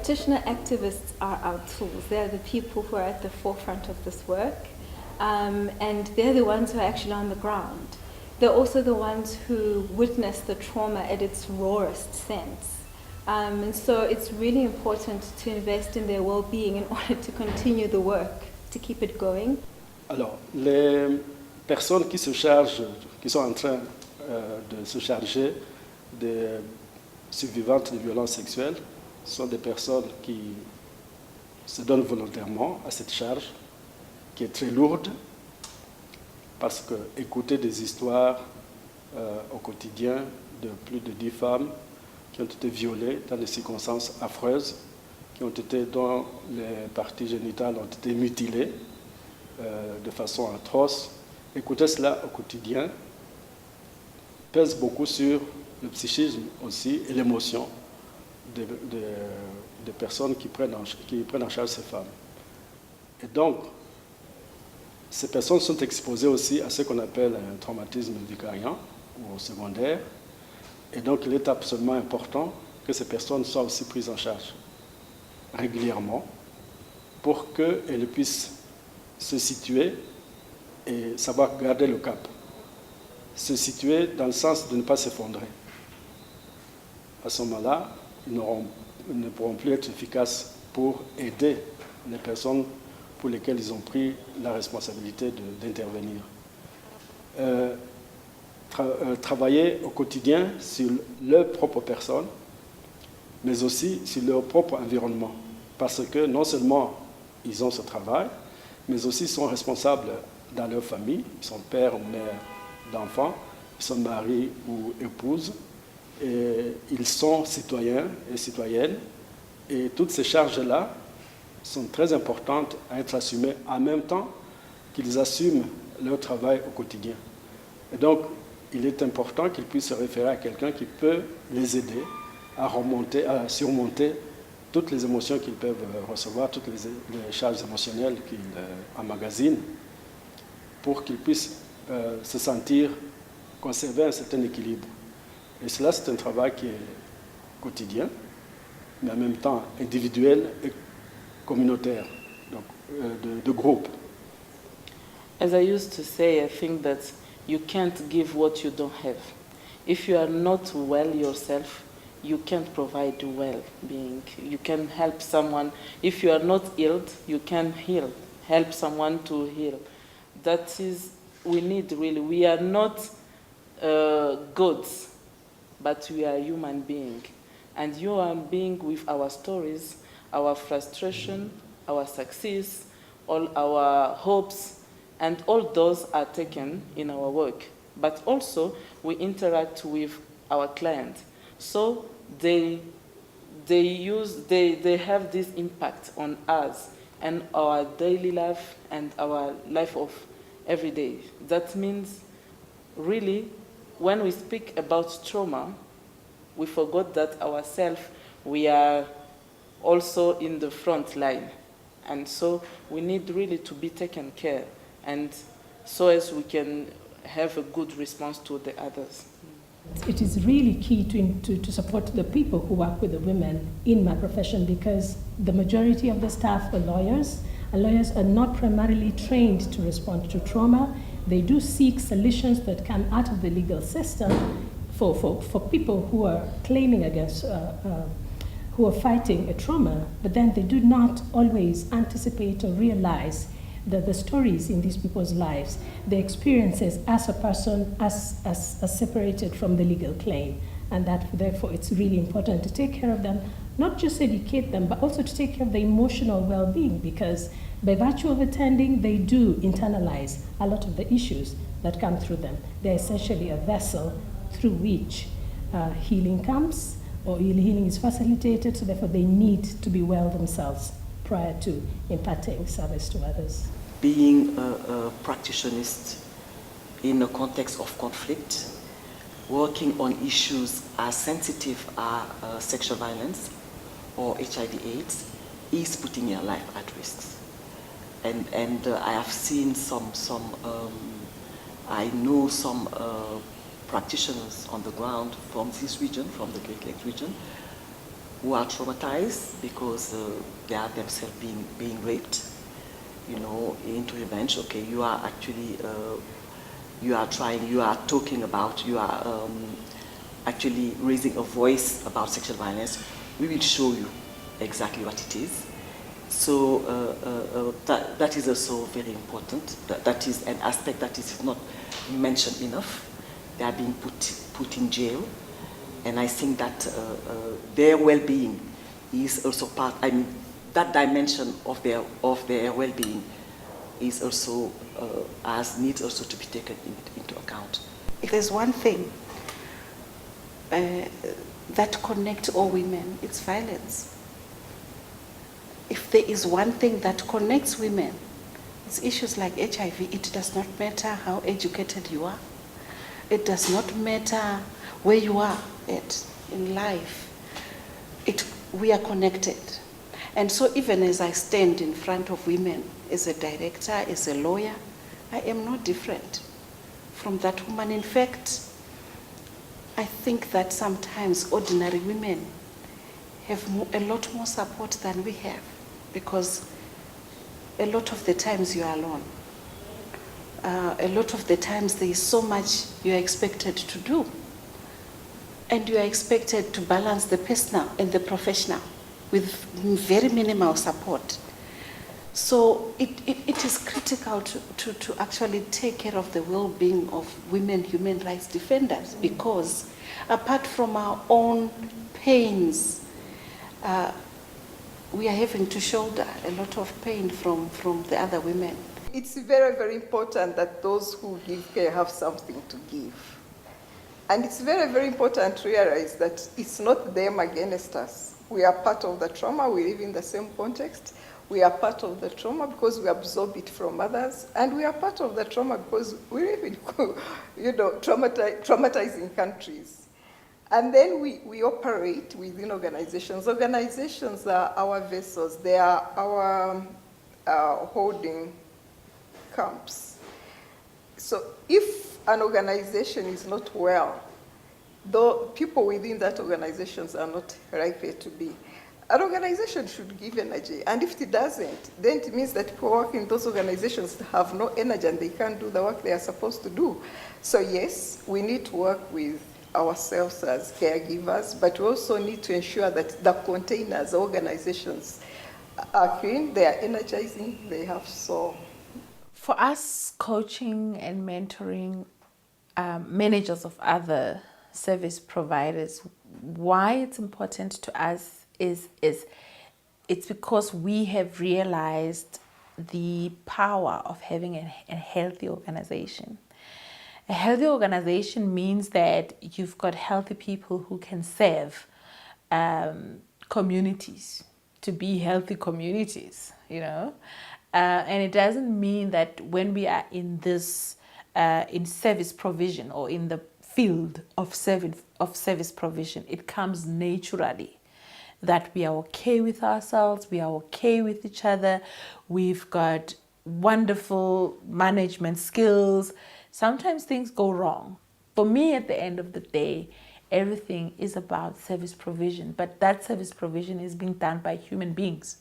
practitioner activists are our tools. They're the people who are at the forefront of this work, and they're the ones who are actually on the ground. They're also the ones who witness the trauma at its rawest sense. And so it's really important to invest in their well-being in order to continue the work, to keep it going. Alors, les personnes qui sont en train de se charger des survivantes de violences sexuelles sont des personnes qui se donnent volontairement à cette charge, qui est très lourde, parce que écouter des histoires au quotidien de plus de 10 femmes qui ont été violées dans des circonstances affreuses, dont les parties génitales ont été mutilées de façon atroce. Écouter cela au quotidien pèse beaucoup sur le psychisme aussi et l'émotion des personnes qui prennent en charge ces femmes. Et donc, ces personnes sont exposées aussi à ce qu'on appelle un traumatisme vicariant ou secondaire. Et donc, il est absolument important que ces personnes soient aussi prises en charge régulièrement pour qu'elles puissent se situer et savoir garder le cap. Se situer dans le sens de ne pas s'effondrer. À ce moment-là, ils ne pourront plus être efficaces pour aider les personnes pour lesquelles ils ont pris la responsabilité d'intervenir. Travailler au quotidien sur leur propre personne, mais aussi sur leur propre environnement. Parce que non seulement ils ont ce travail, mais aussi ils sont responsables dans leur famille. Ils sont père ou mère d'enfants, ils sont maris ou épouses, et ils sont citoyens et citoyennes. Et toutes ces charges-là sont très importantes à être assumées en même temps qu'ils assument leur travail au quotidien. Et donc, il est important qu'ils puissent se référer à quelqu'un qui peut les aider à surmonter toutes les émotions qu'ils peuvent recevoir, toutes les charges émotionnelles qu'ils emmagasinent, pour qu'ils puissent se sentir conserver un certain équilibre. Et cela, c'est un travail qui est quotidien, mais en même temps individuel et communautaire, donc de groupe. As I used to say, I think that you can't give what you don't have. If you are not well yourself, you can't provide well-being. You can help someone. If you are not healed, you can help someone to heal. That is, we need really. We are not gods, but we are human beings. And human beings with our stories, our frustration, our success, all our hopes, and all those are taken in our work. But also, we interact with our clients. So they have this impact on us and our daily life and our life of every day. That means, really, when we speak about trauma, we forgot that ourselves, we are also in the front line. And so we need really to be taken care, and so as we can have a good response to the others. It is really key to support the people who work with the women in my profession, because the majority of the staff are lawyers, and lawyers are not primarily trained to respond to trauma. They do seek solutions that come out of the legal system for people who are claiming against, who are fighting a trauma, but then they do not always anticipate or realize that the stories in these people's lives, the experiences as a person, as separated from the legal claim, and that therefore it's really important to take care of them, not just educate them, but also to take care of their emotional well-being, because by virtue of attending, they do internalize a lot of the issues that come through them. They're essentially a vessel through which healing comes, or healing is facilitated, so therefore they need to be well themselves prior to imparting service to others. Being a practitionist in a context of conflict, working on issues as sensitive as sexual violence or HIV/AIDS is putting your life at risk. And I have seen I know some practitioners on the ground from this region, from the Great Lakes region, who are traumatized because they are themselves being raped, into revenge. Okay, you are actually, you are talking about, you are actually raising a voice about sexual violence. We will show you exactly what it is. So that is also very important. That is an aspect that is not mentioned enough. They are being put in jail, and I think that their well-being is also part. I mean, that dimension of their well-being is also needs also to be taken into account. If there's one thing that connects all women, it's violence. If there is one thing that connects women, it's issues like HIV. It does not matter how educated you are. It does not matter where you are at in life. We are connected. And so even as I stand in front of women, as a director, as a lawyer, I am not different from that woman. In fact, I think that sometimes ordinary women have a lot more support than we have, because a lot of the times you are alone. A lot of the times there is so much you are expected to do, and you are expected to balance the personal and the professional with very minimal support. So it is critical to actually take care of the well-being of women human rights defenders, because apart from our own pains, we are having to shoulder a lot of pain from the other women. It's very, very important that those who give care have something to give. And it's very, very important to realize that it's not them against us. We are part of the trauma, we live in the same context. We are part of the trauma because we absorb it from others, and we are part of the trauma because we live in, traumatizing countries. And then we operate within organizations. Organizations are our vessels. They are our holding camps. So if an organization is not well, though people within that organizations are not likely to be. An organization should give energy, and if it doesn't, then it means that people working in those organizations have no energy and they can't do the work they are supposed to do. So yes, we need to work with ourselves as caregivers, but we also need to ensure that the containers, organizations are clean, they are energizing, they have soul. For us, coaching and mentoring managers of other service providers, why it's important to us is it's because we have realized the power of having a healthy organization. A healthy organization means that you've got healthy people who can serve communities to be healthy communities, and it doesn't mean that when we are in this in service provision or in the field of service provision, it comes naturally that we are okay with ourselves, we are okay with each other, we've got wonderful management skills. Sometimes things go wrong. For me, at the end of the day, everything is about service provision, but that service provision is being done by human beings.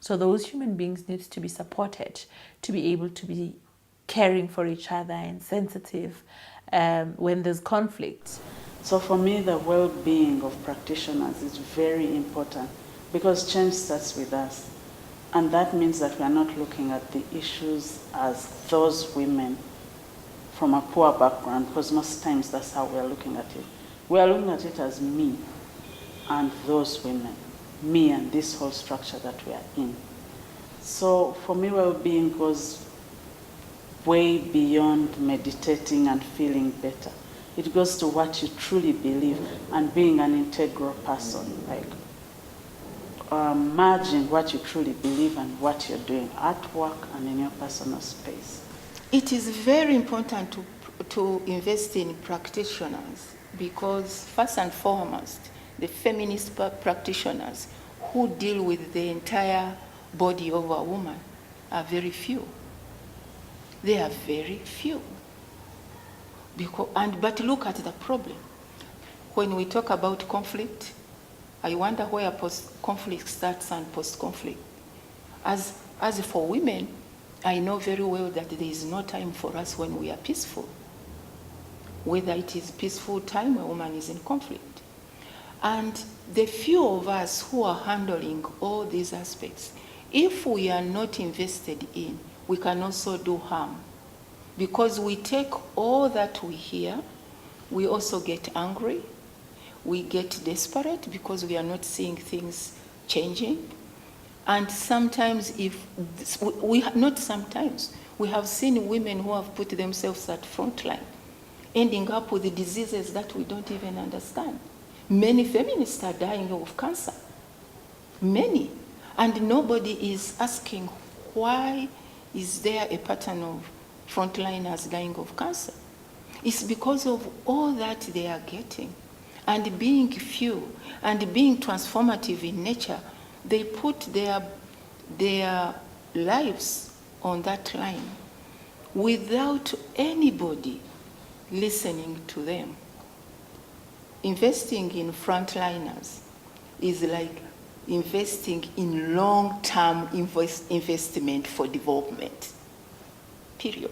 So those human beings need to be supported to be able to be caring for each other and sensitive when there's conflict. So for me, the well-being of practitioners is very important because change starts with us. And that means that we are not looking at the issues as those women from a poor background, because most times that's how we are looking at it. We are looking at it as me and those women, me and this whole structure that we are in. So for me, well-being goes way beyond meditating and feeling better. It goes to what you truly believe and being an integral person, like merging what you truly believe and what you're doing at work and in your personal space. It is very important to invest in practitioners because first and foremost, the feminist practitioners who deal with the entire body of a woman are very few. They are very few. But look at the problem. When we talk about conflict, I wonder where post-conflict starts and post-conflict. As for women, I know very well that there is no time for us when we are peaceful, whether it is peaceful time a woman is in conflict. And the few of us who are handling all these aspects, if we are not invested in, we can also do harm. Because we take all that we hear, we also get angry, we get desperate because we are not seeing things changing. And sometimes we have seen women who have put themselves at front line, ending up with the diseases that we don't even understand. Many feminists are dying of cancer, many. And nobody is asking, why is there a pattern of frontliners dying of cancer? It's because of all that they are getting. And being few and being transformative in nature, they put their lives on that line without anybody listening to them. Investing in frontliners is like investing in long-term investment for development, period.